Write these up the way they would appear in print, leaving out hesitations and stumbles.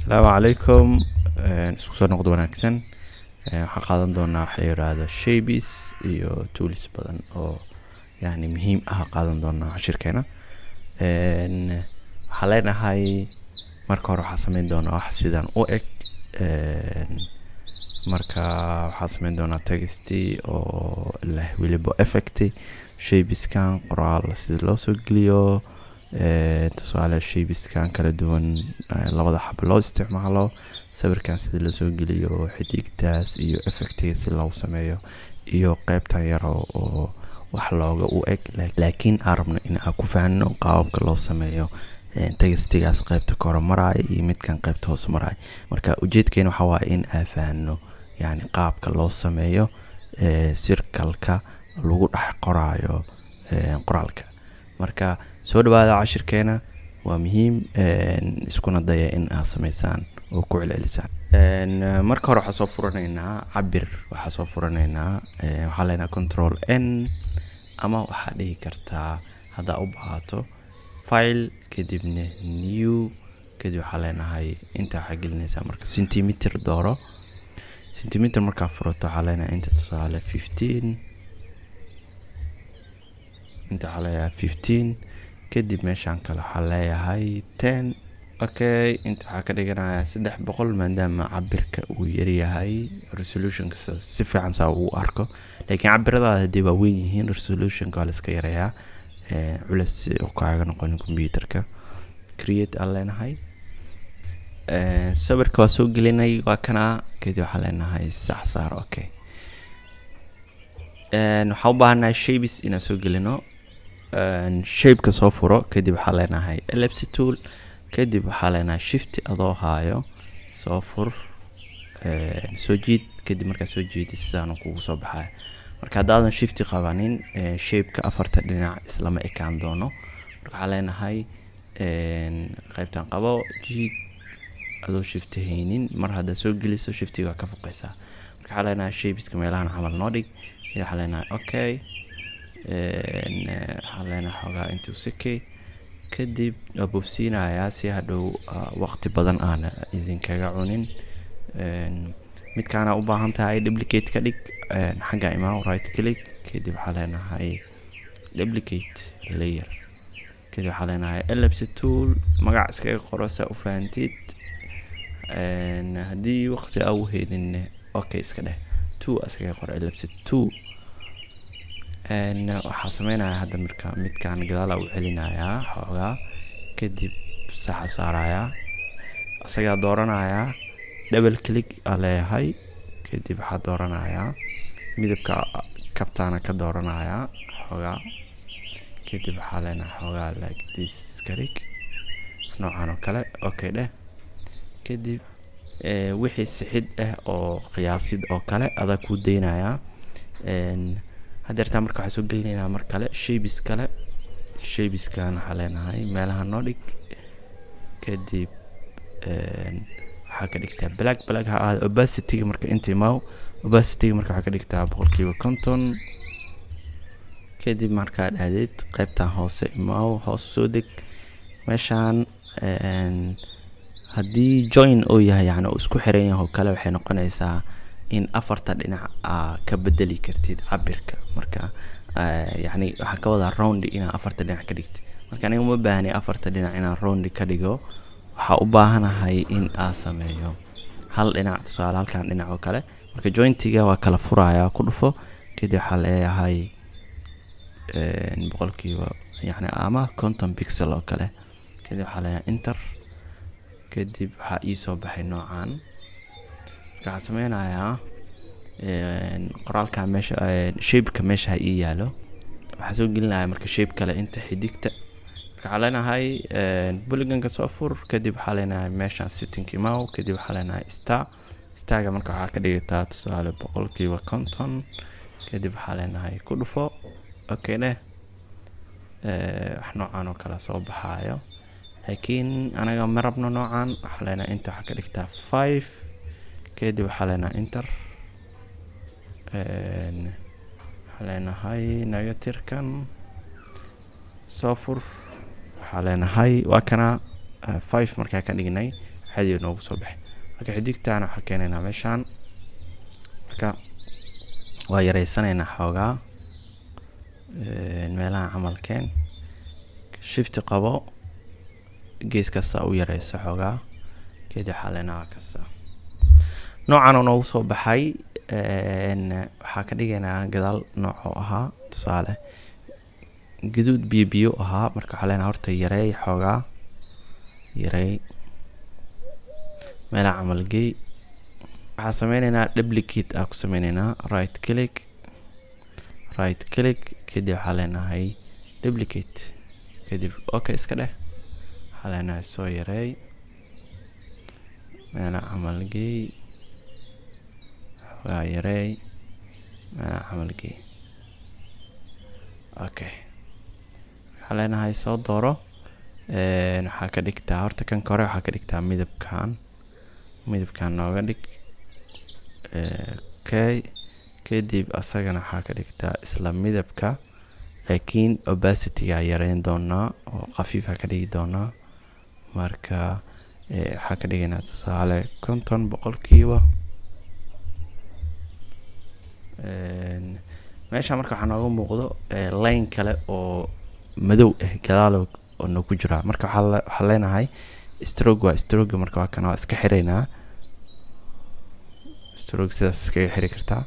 السلام عليكم. isku soo noqdo wanaagsan. waxaan qaadan doonaa waxa la yiraahdo shaybis iyo tools badan oo yani muhiim ah qaadan doonaa cashirkeena. waxaan leenahay marka hore waxaan sameyn doonaa wax sidan u eg. marka waxaan sameyn doonaa text oo leh weliba effect shaybiskan qoraal sida loo soo geliyo. tusaale shaybiskan kala duwan labada xab loo isticmaalo, sawirkan sida loo soo geliyo, xidigtaas iyo effects si loo sameeyo, iyo qaybtan yar oo wax looga u eg laakiin aan rabno in aan ku fahanno qaabka loo sameeyo textigaas qaybta kor maray iyo midkan qaybta hoos maray. marka ujeedkeena waxa waa in aan fahanno yani qaabka loo sameeyo circle-ka lagu dhex qoraayo qoraalka. marka soo dhawaada cashirkeena, waa muhiim iskuna daya in aad sameysaan oo ku celcelisaan. marka hore waxaan soo furanaynaa cabir, waxaan soo furanaynaa waxaa leenahay control n ama waxaa dhihi kartaa haddaa u baahato file kadibna new kadib waxaa leenahay inta waxaa gelinaysaa marka centimeter dooro. centimeter markaa furato waxaa leenahay inta tusaale 15 inta waxaa leeyahay 15 kadib meeshaan kale waxaa leeyahay 10. okay, inta waxaa ka dhiganayaa 300 maadaama cabirka uu yar yahay resolution si fiican saa uu arko, laakiin cabiradaada hadii waa weyn yihiin resolution ka la iska yareeyaa culeys oo kaaga noqon computerka. create aan leenahay sawirka waa soo gelinay waa kana kadib waxaa leenahay sax saar. okay, waxaan u baahanahay shapes inaan soo gelino. shape-ka soo furo kadib waxaa leenahay ellipse tool kadib waxaa leenahay shift adoo haayo soo fur soo jiid kadib markaa soo jiidid sidaan kugu soo baxaya. marka haddaadan shift qabanin shape-ka afarta dhinac islama ekaan doono. marka waxaa leenahay qaybtan qabo jiid adoo shift haynin, mar haddaa soo geliso shiftiga ka foqaysaa. marka waxaa leenahay shapeska meelahan camal noo dhig kadib waxaa leenahay okay waxaan leenahay xogaa intuu sikay kadib abobsiinayaa si hadhow waqti badan aan idinkaga cunin. midkaana u baahan tahay duplicate ka dhig xagga imaan right click kadib waxaa leenahay duplicate layer kadib waxaa leenahay ellipse tool magac iskaga qoro saa u fahantid. haddii waqti au helin okay iska dheh 2 iskaga qoro ellipse 2. waxaa sameynayaa hadda marka midkaan gadaal u celinayaa xoogaa kadib saxa saarayaa asagaa dooranayaa double click aan leeyahay kadib waxaa dooranayaa midabka kabtaana ka dooranayaa xoogaa kadib waxaa leenahay xoogaa like this click noocan oo kale okay dheh kadib wixii sixid ah oo qiyaasid oo kale adaa ku deynayaa. hadeertaa marka waxaa soo gelinaynaa mar kale shapes kale. shapeskan waxaa leenahay meelaha noo dhig kadib waxaa ka dhigtaa black ha ahaado. opacity marka inta imaw opacity marka waxaa ka dhigtaa 50% kadib markaa dhahdeed qaybtan hoose imaw hoos soo deg meeshaan. haddii join oo yahay yani uu isku xiran yahay oo kale waxay noqonaysaa in afarta dhinac ka bedeli kartid cabirka. marka yani waxa ka wada round ina afarta dhinac ka dhigtid. marka aniga uma baahni afarta dhinac inaan round ka dhigo, waxa u baahanahay in aan sameeyo hal dhinac tusaale halkan dhinac oo kale. marka jointiga waa kala furayaa ku dhufo kadib waxaa leeyahay boqolkiiba yani ama 50 pixel oo kale kadib waxaa leeyahay enter kadib waxaa ii soo baxay noocan. waxaan sameynayaa qoraalka meesha shape-ka meesha ii yaalo waxaa soo gelinayaa marka shape kale inta xidigta. waxaa leenahay polygon-ka soo fur kadib waxaa leenahay meeshaan setting imaw kadib waxaa leenahay starga marka waxaa ka dhigataa tusaale 50% kadib waxaa leenahay ku dhufo okay dheh wax noocan oo kale soo baxaayo laakiin anaga ma rabno noocan. waxaa leenahay inta waxaa ka dhigtaa 5 kadib waxaa leenahay enter waxaa leenahay negatirkan soo fur waxaa leenahay waa kana 5 markaa ka dhignay عادي noogu soo baxay marka xidigtaana waxa keenayna meeshan marka waa yareysanayna xoogaa meelaha camalkeen shift qabo gees kasta u yareyso xoogaa kadib xalena kasta noocan oo noogu soo baxay waxa ka dhigaynaa gadaal nooc oo ahaa tusaale gaduud biyo ahaa marka xalena horta yareey xoogaa yareey meelaha camalgey waxa sameeynayna duplicate ku sameeynayna right click kadib xalena duplicate kadib okay iska dheh xalena soo yareey meelaha camalgey yareey meelaha camalgey okay xalena soo dooro waxa ka dhigtaa horta kan kore waxa ka dhigtaa midabkan nooga dhig okay kadib asagana waxa ka dhigtaa isla midabka laakiin opacity-ga yareyn doonaa oo khafiif ka dhigi doonaa marka waxa ka dhigaynaa tusaale 50% meesha marka waxa nooga muuqdo line kale oo madow gadaal oo noo ku jira marka waxa leenahay stroke marka waa kana iska xireynaa stroke sidaas iska xiri kartaa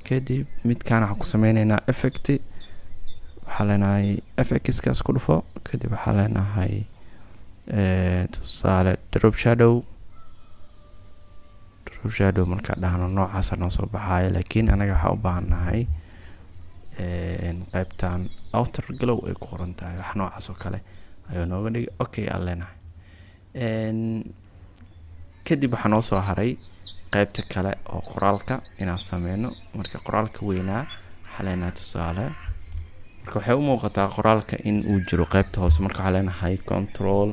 kadib midkaan waxa ku sameynaynaa effect waxa leenahay effects ku dhufo kadib waxa leenahay tusaale drop shadow marka dhahno noocaas noo soo baxayo laakiin anaga waxa u baahanahay qaybtan outer glow ay ku qoran tahay wax noocaas oo kale ayuu nooga dhigay okay aan leenahay kadib waxa noo soo haray qaybta kale oo qoraalka inaan sameeyno marka qoraalka weynaa waxa leenahay tusaale marka waxay u muuqataa qoraalka in uu jiro qaybta hoose marka waxa leenahay control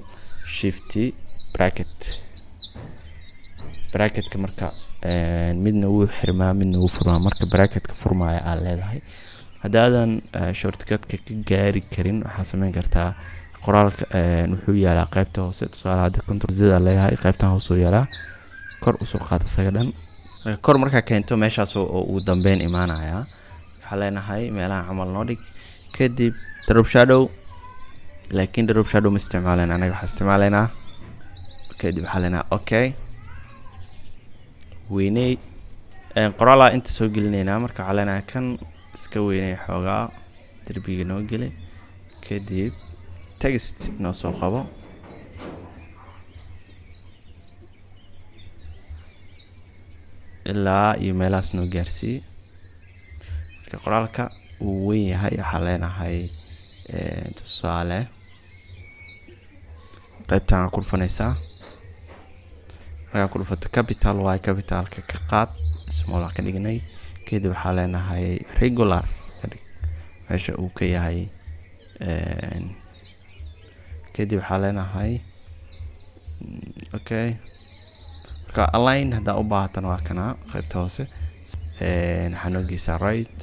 shift bracketka marka midna uu xirmaa midna uu furmaa marka bracketka furmaaya aan leedahay hadaadan shortcut-ka ka gaari karin waxa sameyn kartaa qoraalka wuxuu yaalaa qaybta hoose tusaale hadda control z leeyahay qaybtan hoose uu yaalaa kor u soo qaad isaga dhan kor marka keento meeshaas oo uu dambeyn imaanaya waxa leenahay meelaha camal noo dhig kadib drop shadow laakiin drop shadow ma isticmaalayna anaga waxa isticmaalaynaa kadib waxa leenahay okay weynay qoraala inta soo gelinaynaa marka waxa leenahay kan iska weynay xoogaa darbiga noo geli kadib text noo soo qabo ilaa iyo meelahaas noo gaarsii marka qoraalka uu weyn yahay waxa leenahay tusaale qaybtaan ku dhufanaysaa markaa ku dhufato capital y capitalka ka qaad small ka dhignay kadib waxa leenahay regular ka dhig meesha uu ka yahay kadib waxa leenahay okay marka align hada u baahatan waa kana qaybta hoose waxa noo geysaa right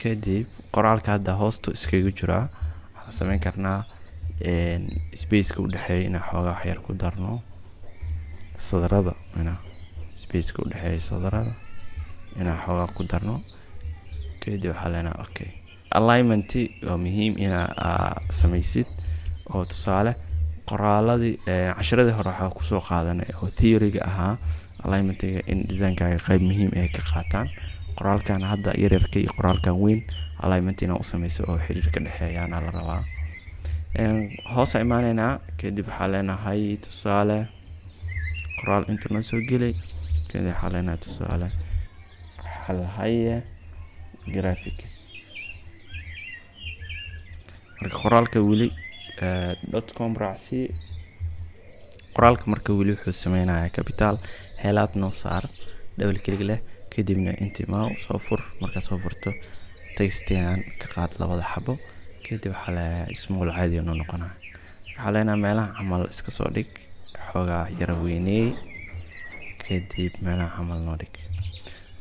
kadib qoraalka hadda hoosto iskaga jira waxa sameyn karnaa space-ka u dhaxeeyo in xoogaa wax yar ku darno sadarada ina space-ka u dhaxeeyo sadarada ina xoogaa ku darno kadib waxa leenahay okay alignment waa muhiim ina sameysid oo tusaale qoraaladii casharadii hore waxa ku soo qaadanay oo theory-ga ahaa alignment-ga in design-kaaga qayb muhiim ah ka qaataan qoraalkan hadda yaryarka iyo qoraalkan weyn alignment ina u sameyso oo xiriir ka dhaxeeyana la rabaa hoos imaanayna kadib waxa leenahay tusaale qoraal inta noo soo gelay kadib waxa leenahay tusaale halhaye graphics marka qoraalka weli .com raacsi qoraalka marka weli wuxuu sameynayaa capital helaad noo saar double click leh kadibna intii ma soo fur marka soo furto textigan ka qaad labada xabo kadib waxa la small caadi oo noqonaa waxa leenahay meelaha camal iska soo dhig xoogaa yara weynay kadib meelaha camal noo dhig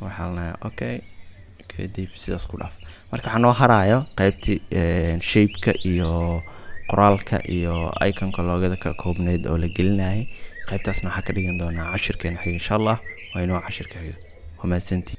waxa leenahay okay kadib sidaas ku dhaaf marka waxa noo harayo qaybtii shape-ka iyo qoraalka iyo iconka loogada ka koobneyd oo la gelinahay qaybtaasna waxaa ka dhigan doonaa cashirkeena xiga insha Allah waa inoo cashirka xiga. Wama santi